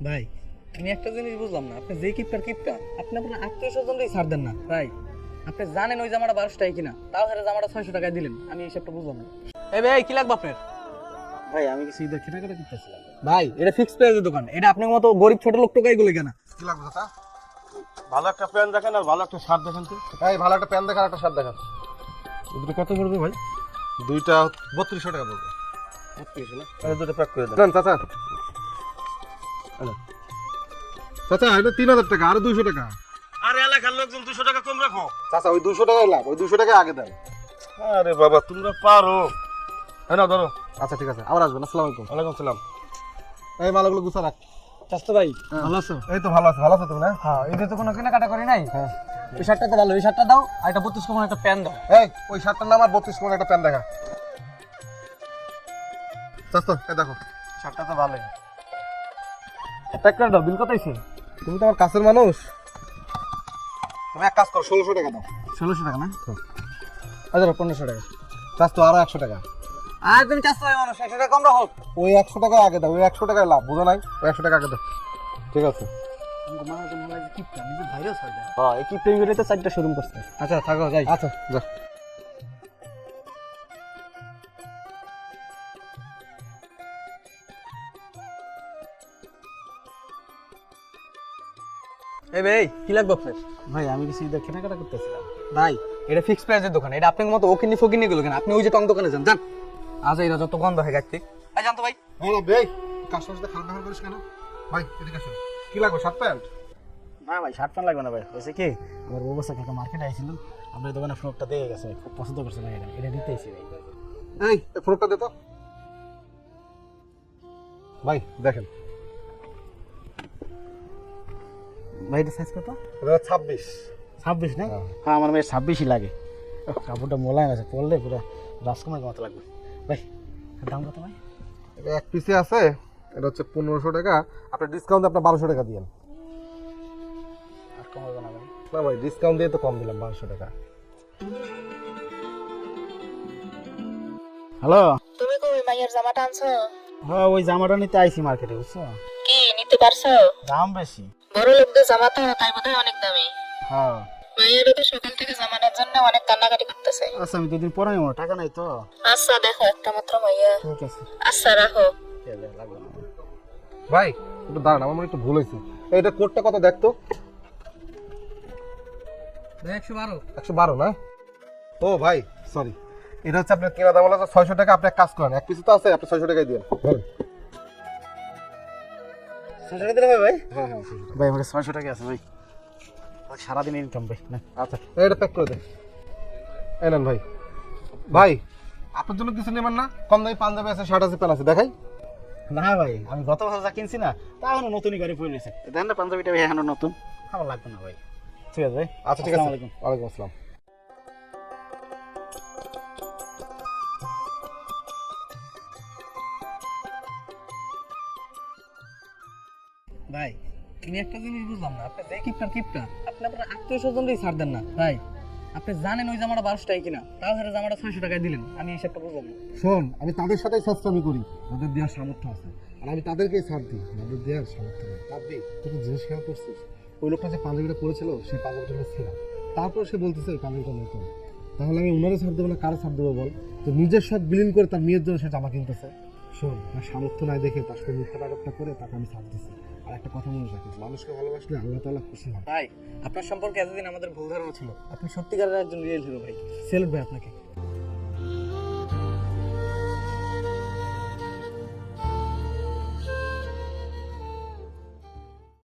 ভাই আমি একটা জিনিস বুঝলাম না, আপনি যে কিপটা আপনি আপনার আত্মীয় স্বজনকেই ছাড় দেন না ভাই। আপনি জানেন ওই জামাটা 1200 টাকা কিনা, তাও হেরে জামাটা 600 টাকায় দিলেন। আমি এই হিসাবটা বুঝলাম না। এই ভাই কি লাগবে আপনার? ভাই আমি কিছু ঈদের কেনাকাটা করতেছিলাম। ভাই এটা ফিক্সড প্রাইসের দোকান, এটা আপনার মতো গরিব ছোট লোক টোকাই গুলো কেনা। কি লাগবে চাচা? ভালো একটা প্যান্ট দেখেন আর ভালো একটা শার্ট দেখেন তো। ভাই ভালো একটা প্যান্ট দেখান, একটা শার্ট দেখান। দুটো কত পড়বে ভাই? দুইটা 3200 টাকা পড়বে। আরে দুটো প্যাক করে দেন। দেন চাচা। চাচা এটা 3000 টাকা আর 200 টাকা। আরে এলাকার লোকজন 200 টাকা কম রাখো। চাচা ওই 200 টাকাই লাভ, ওই 200 টাকা আগে দেন। আরে বাবা তোমরা পারো। হ্যাঁ না ধরো। আচ্ছা ঠিক আছে, আবার আসবেন। আসসালামু আলাইকুম। ওয়ালাইকুম সালাম। এই মালগুলো গুছা রাখ। চাস্তো ভাই ভালো আছো? এই তো ভালো আছো তুমি না? হ্যাঁ, এটা তো কোনো কেনাকাটা করি নাই। হ্যাঁ। এই শার্টটা তো ভালো, এই শার্টটা দাও আর একটা 32 কমন একটা প্যান্ট দাও। এই ওই শার্টটার নাম আর 32 কোন একটা প্যান্ট দেখা। চাস্তো এই দেখো, শার্টটা তো ভালোই। প্যাক করে দাও। বিল কত হইছে? তুমি তো আমার কাছের মানুষ, তুমি এক কাজ করো, 1600 টাকা দাও। 1600 টাকা না? আচ্ছা 1500 টাকা। চাস্তো আরো 100 টাকা। আর তুমি চাস্তো ভাই মানুষ, 100 টাকা কম রাখো। ওই 100 টাকা আগে দাও, ওই 100 টাকায় লাভ, বুঝো নাই? ওই 100 টাকা আগে দাও। ঠিক আছে। হ্যাঁ, এই কিপটা ইউনিটে 4টা শোরুম করছে। আচ্ছা থাকো যাই। আচ্ছা যা। এই ভাই কি লাগবে আপনার? ভাই আমি কিছু ঈদের কেনাকাটা করতেছিলাম। ভাই এটা ফিক্সড প্রাইসের দোকান, এটা আপনার মতো ওকিনি ফকিনি গুলো কেন? আপনি ওই যে টং দোকানে যান যান। আজ এরা যত গন্ধ হয়ে গেছে। এই জান তো ভাই। হ্যালো ভাই, কাস্টমার সাথে খারাপ ব্যবহার করিস কেন? ভাই এদিকে আসো। কি লাগবে, শার্ট প্যান্ট? না ভাই শার্ট প্যান্ট লাগবে না ভাই, হয়েছে কি আমার বউ বাচ্চা কালকে মার্কেটে আইছিল, আপনার দোকানে ফ্রকটা দিয়ে গেছে, খুব পছন্দ করছে ভাই, এটা নিতে এসেছি ভাই। এই ফ্রকটা দে তো। ভাই দেখেন, ভাই এটা সাইজ কত? এটা 26। 26 না? হ্যাঁ আমার মেয়ের 26ই লাগে। কাপড়টা মোলায়েম আছে, পরলে পুরো রাজকুমারের মতো লাগবে। ভাই এর দাম কত ভাই? এটা এক পিসে আছে, এটা হচ্ছে 1500 টাকা। আপনি ডিসকাউন্ট আপনার 1200 টাকা দিয়েন। আর কম হবে না ভাই? না ভাই ডিসকাউন্ট দিয়ে তো কম দিলাম, 1200 টাকা। হ্যালো, তুমি কই মাইয়ার জামাটা আনছো? হ্যাঁ ওই জামাটা নিতে আইছি মার্কেটে, বুঝছো? কি নিতে পারছো? দাম বেশি। বড় লোকদের জামা তো তাই বোধহয় অনেক দামি। হ্যাঁ মাইয়ারা তো সকাল থেকে জামাটার জন্য অনেক কান্নাকাটি করতেছে। আচ্ছা আমি দুদিন পরে নেবো, টাকা নাই তো। আচ্ছা দেখো একটা মাত্র মাইয়া। ঠিক আছে আচ্ছা রাখো। লাগবে না। ভাই একটু দাঁড়ান, আমার মনে হয় একটু ভুল হয়েছে। এইটা কোটটা কত দেখতো? 112। 112 না? ও ভাই সরি, এটা হচ্ছে আপনার কেনা দাম হলো 600 টাকা। আপনি এক কাজ করেন, এক পিস তো আছে, আপনি 600 টাকায় দিন। 600 টাকা দিলে হবে ভাই? হ্যাঁ হ্যাঁ 600 টাকা। ভাই আমার 600 টাকা আছে ভাই, সারাদিন ইনকাম ভাই না। আচ্ছা এটা প্যাক করে দেন। এই নেন ভাই। ভাই আপনার জন্য কিছু নেবেন না? কম দামি পাঞ্জাবি আছে, শার্ট আছে, প্যান্ট আছে, দেখাই? না ভাই আমি গত বছর যা কিনছি না তা এখনো নতুনই করে পরে রয়েছে, দেখেন না পাঞ্জাবিটা ভাই এখনো নতুন, আমার লাগবে না ভাই। ঠিক আছে ভাই, আচ্ছা ঠিক আছে। আসসালামু আলাইকুম। ওয়ালাইকুম আসসালাম। ভাই আমি একটা জিনিস বুঝলাম না, আপনি যে কিপটা আপনি আপনার আত্মীয় স্বজনকেই ছাড় দেন না ভাই। আপনি জানেন ওই জামাটা 1200 টাকা কিনা, তাও হেরে জামাটা 600 টাকায় দিলেন। আমি এই হিসাবটা বুঝলাম না। শোন, আমি তাদের সাথেই সস্তামি করি, ওদের দেওয়ার সামর্থ্য আছে, আর আমি তাদেরকেই ছাড় দিই, ওদের দেওয়ার সামর্থ্য নেই। তাদের তুই কি জিনিস খেয়াল করছিস? ওই লোকটা যে পাঞ্জাবিটা পরেছিল, সেই পাঞ্জাবিটা হলো ছেঁড়া। তারপর সে বলতেছে ওই পাঞ্জাবিটা নতুন। তাহলে আমি ওনারে ছাড় দেবো না কারো ছাড় দেবো বল? তো নিজের সব বিলীন করে তার মেয়ের জন্য সে জামা কিনতেছে। শোন, তার সামর্থ্য নাই দেখে তার সাথে মিথ্যা ব্যাপারটা করে তাকে আমি ছাড় দিচ্ছি। আর একটা কথা মনে রাখিস, মানুষকে ভালোবাসলে আল্লাহ তাআলা খুশি হয়। ভাই আপনার সম্পর্কে এতদিন আমাদের ভুল ধারণা ছিল, আপনি সত্যিকারের একজন রিয়েল হিরো ভাই। সেলুট ভাই আপনাকে।